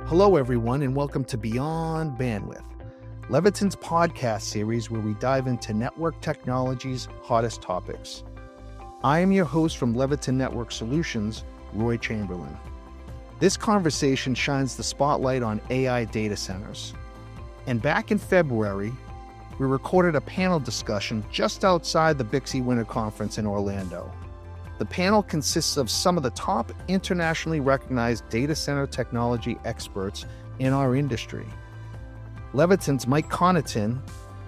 Hello, everyone, and welcome to Beyond Bandwidth, Leviton's podcast series where we dive into network technology's hottest topics. I am your host from Leviton Network Solutions, Roy Chamberlain. This conversation shines the spotlight on AI data centers. And back in February, we recorded a panel discussion just outside the BICSI Winter Conference in Orlando. The panel consists of some of the top internationally recognized data center technology experts in our industry. Leviton's Mike Connaughton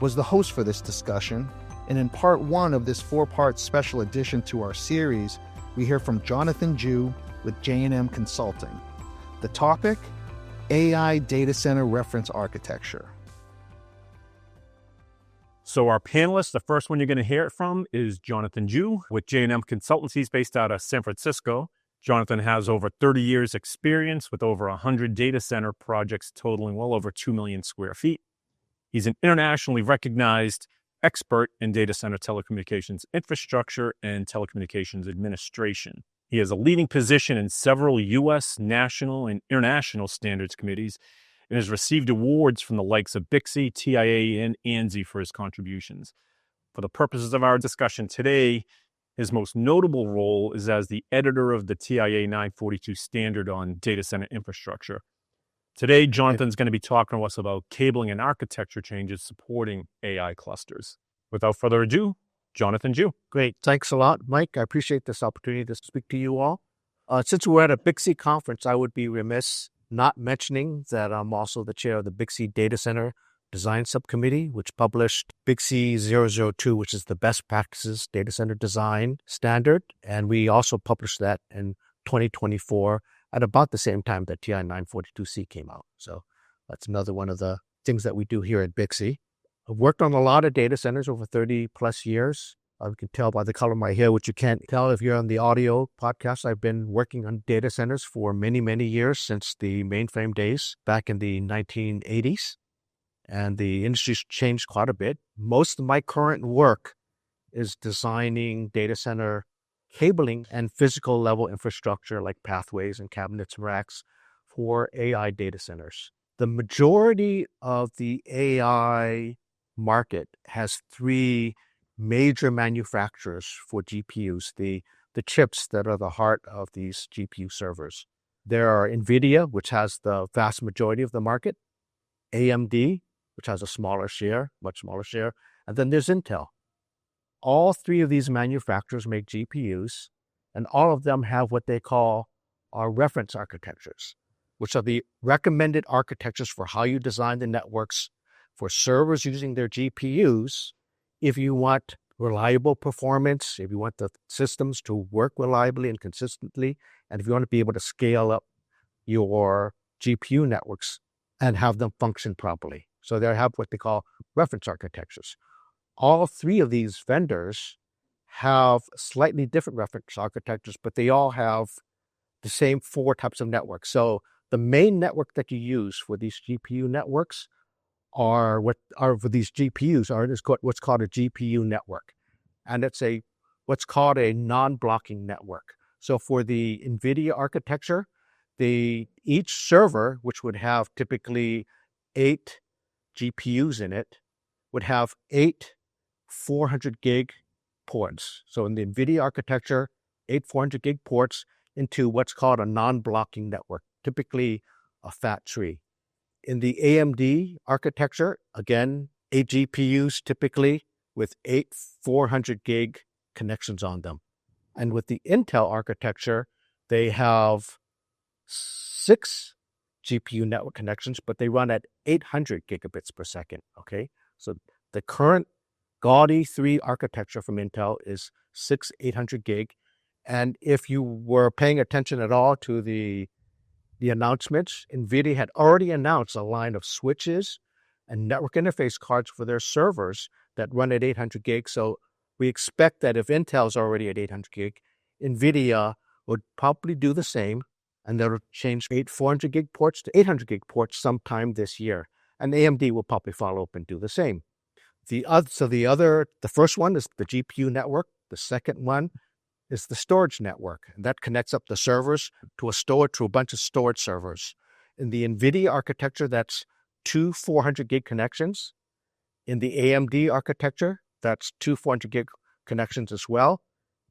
was the host for this discussion, and in part one of this four-part special edition to our series, we hear from Jonathan Jew with J&M Consulting. The topic, AI data center reference architecture. So our panelists, the first one you're going to hear it from is Jonathan Jew with J&M Consultants. He's based out of San Francisco. Jonathan has over 30 years experience with over 100 data center projects totaling well over 2 million square feet. He's an internationally recognized expert in data center telecommunications infrastructure and telecommunications administration. He has a leading position in several U.S. national and international standards committees and has received awards from the likes of BICSI, TIA, and ANSI for his contributions. For the purposes of our discussion today, his most notable role is as the editor of the TIA 942 standard on data center infrastructure. Today, Jonathan's going to be talking to us about cabling and architecture changes supporting AI clusters. Without further ado, Jonathan Jew. Great. Thanks a lot, Mike. I appreciate this opportunity to speak to you all. Since we're at a BICSI conference, I would be remiss not mentioning that I'm also the chair of the BICSI Data Center Design Subcommittee, which published BICSI 002, which is the best practices data center design standard. And we also published that in 2024 at about the same time that TI 942C came out. So that's another one of the things that we do here at BICSI. I've worked on a lot of data centers over 30 plus years. You can tell by the color of my hair, which you can't tell if you're on the audio podcast. I've been working on data centers for many, many years, since the mainframe days back in the 1980s. And the industry's changed quite a bit. Most of my current work is designing data center cabling and physical level infrastructure like pathways and cabinets and racks for AI data centers. The majority of the AI market has three major manufacturers for GPUs, the chips that are the heart of these GPU servers. There are NVIDIA, which has the vast majority of the market, AMD, which has a smaller share, much smaller share, and then there's Intel. All three of these manufacturers make GPUs, and all of them have what they call our reference architectures, which are the recommended architectures for how you design the networks for servers using their GPUs. If you want reliable performance, if you want the systems to work reliably and consistently, and if you want to be able to scale up your GPU networks and have them function properly. So they have what they call reference architectures. All three of these vendors have slightly different reference architectures, but they all have the same four types of networks. So the main network that you use for these GPU networks are what's called a GPU network. And it's what's called a non-blocking network. So for the NVIDIA architecture, each server, which would have typically 8 GPUs in it, would have 8 400 gig ports. So in the NVIDIA architecture, 8 400 gig ports into what's called a non-blocking network, typically a fat tree. In the AMD architecture, again, 8 GPUs typically with 8 400 gig connections on them. And with the Intel architecture, they have 6 GPU network connections, but they run at 800 gigabits per second, okay? So the current Gaudi 3 architecture from Intel is 6 800 gig. And if you were paying attention at all to the announcements, NVIDIA had already announced a line of switches and network interface cards for their servers that run at 800 gig. So we expect that if Intel's already at 800 gig, NVIDIA would probably do the same, and they'll change 8 400 gig ports to 800 gig ports sometime this year. And AMD will probably follow up and do the same. The first one is the GPU network. The second one is the storage network. And that connects up the servers to a bunch of storage servers. In the NVIDIA architecture, that's two 400 gig connections. In the AMD architecture, that's two 400 gig connections as well.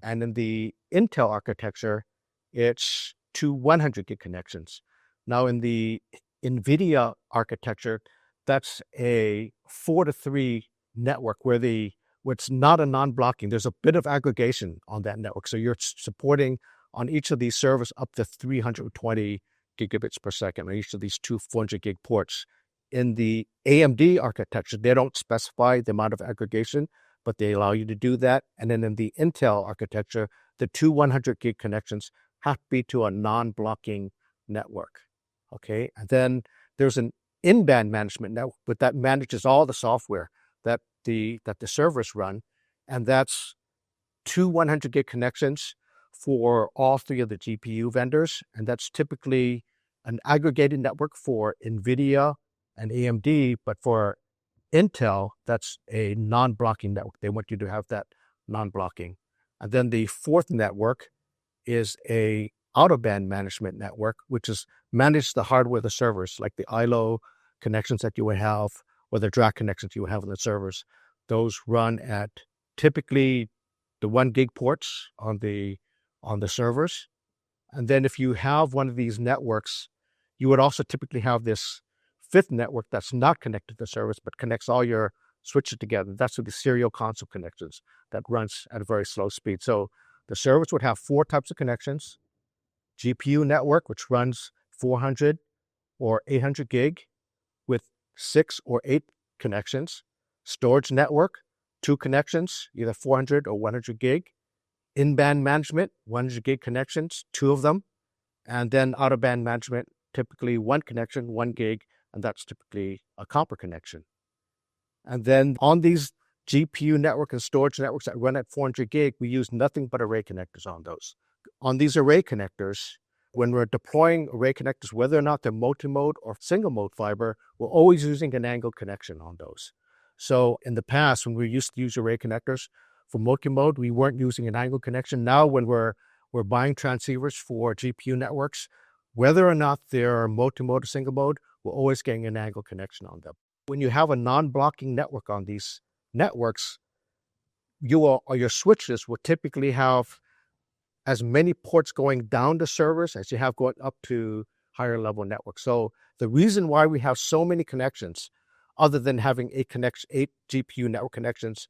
And in the Intel architecture, it's two 100 gig connections. Now in the NVIDIA architecture, that's a 4-to-3 network where it's not a non-blocking. There's a bit of aggregation on that network. So you're supporting on each of these servers up to 320 gigabits per second on each of these two 400 gig ports. In the AMD architecture, they don't specify the amount of aggregation, but they allow you to do that. And then in the Intel architecture, the two 100 gig connections have to be to a non-blocking network. Okay, and then there's an in-band management network, but that manages all the software that the servers run, and that's two 100 gig connections for all three of the GPU vendors, and that's typically an aggregated network for NVIDIA and AMD, but for Intel, that's a non-blocking network. They want you to have that non-blocking. And then the fourth network is a out-of-band management network, which is manage the hardware of the servers, like the ILO connections that you would have, or the DRAC connections you would have on the servers. Those run at typically the 1 gig ports on the servers. And then if you have one of these networks, you would also typically have this fifth network that's not connected to the service, but connects all your switches together. That's with the serial console connections that runs at a very slow speed. So the service would have 4 types of connections: GPU network, which runs 400 or 800 gig with 6 or 8 connections; storage network, 2 connections, either 400 or 100 gig; in-band management, 100 gig connections, 2 of them; and then out-of-band management, typically 1 connection, 1 gig, and that's typically a copper connection. And then on these GPU network and storage networks that run at 400 gig, we use nothing but array connectors on those. On these array connectors, when we're deploying array connectors, whether or not they're multi-mode or single-mode fiber, we're always using an angled connection on those. So in the past, when we used to use array connectors for multi-mode, we weren't using an angled connection. Now, when we're buying transceivers for GPU networks, whether or not they're multi-mode or single-mode, we're always getting an angled connection on them. When you have a non-blocking network on these networks, your switches will typically have as many ports going down the servers as you have going up to higher level networks. So the reason why we have so many connections, other than having 8 GPU network connections,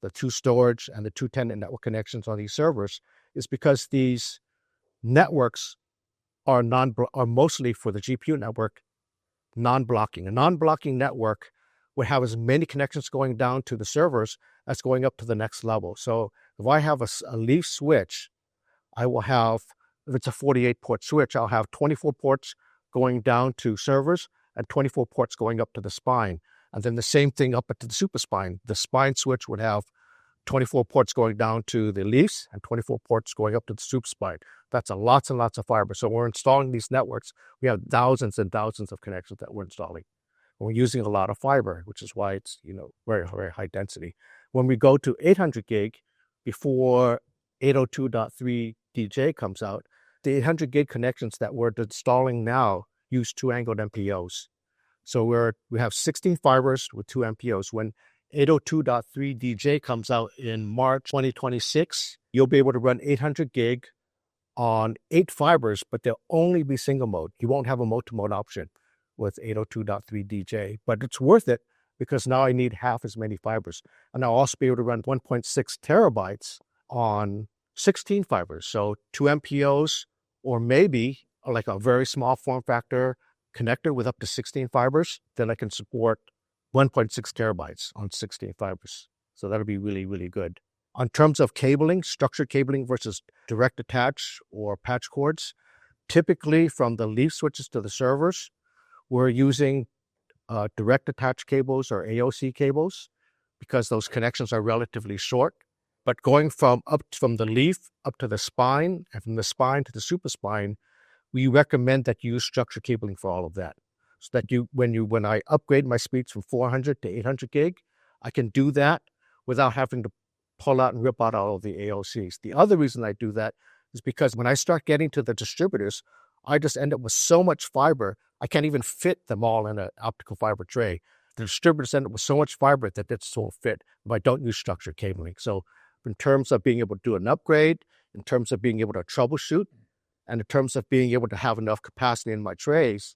the 2 storage and the 2 tenant network connections on these servers, is because these networks are mostly for the GPU network non-blocking. A non-blocking network would have as many connections going down to the servers as going up to the next level. So if I have a leaf switch, I will have, if it's a 48-port switch, I'll have 24 ports going down to servers and 24 ports going up to the spine. And then the same thing up to the super spine. The spine switch would have 24 ports going down to the leaves and 24 ports going up to the super spine. That's lots and lots of fiber. So when we're installing these networks, we have thousands and thousands of connections that we're installing. And we're using a lot of fiber, which is why it's very, very high density. When we go to 800 gig, before 802.3 DJ comes out, the 800 gig connections that we're installing now use 2 angled MPOs. So we have 16 fibers with 2 MPOs. When 802.3 DJ comes out in March 2026, you'll be able to run 800 gig on 8 fibers, but they'll only be single mode. You won't have a multi-mode option with 802.3 DJ, but it's worth it because now I need half as many fibers. And I'll also be able to run 1.6 terabytes on 16 fibers. So 2 MPOs, or maybe like a very small form factor connector with up to 16 fibers, then I can support 1.6 terabytes on 16 fibers. So that'll be really, really good. On terms of cabling, structured cabling versus direct attach or patch cords, typically from the leaf switches to the servers, we're using direct attach cables or AOC cables because those connections are relatively short. But going from the leaf up to the spine and from the spine to the super spine, we recommend that you use structured cabling for all of that. So that when I upgrade my speeds from 400 to 800 gig, I can do that without having to pull out and rip out all of the AOCs. The other reason I do that is because when I start getting to the distributors, I just end up with so much fiber, I can't even fit them all in an optical fiber tray. The distributors end up with so much fiber that it's so fit if I don't use structured cabling. So in terms of being able to do an upgrade, in terms of being able to troubleshoot, and in terms of being able to have enough capacity in my trays,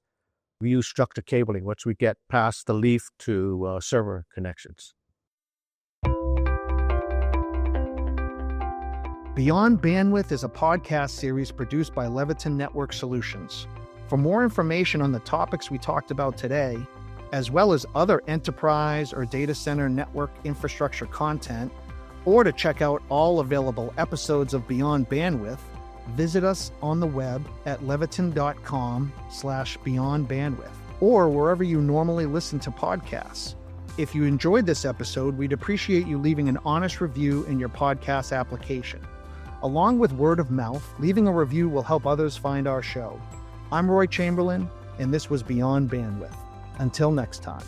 we use structured cabling once we get past the leaf to server connections. Beyond Bandwidth is a podcast series produced by Leviton Network Solutions. For more information on the topics we talked about today, as well as other enterprise or data center network infrastructure content, or to check out all available episodes of Beyond Bandwidth, visit us on the web at leviton.com/beyondbandwidth, or wherever you normally listen to podcasts. If you enjoyed this episode, we'd appreciate you leaving an honest review in your podcast application. Along with word of mouth, leaving a review will help others find our show. I'm Roy Chamberlain, and this was Beyond Bandwidth. Until next time.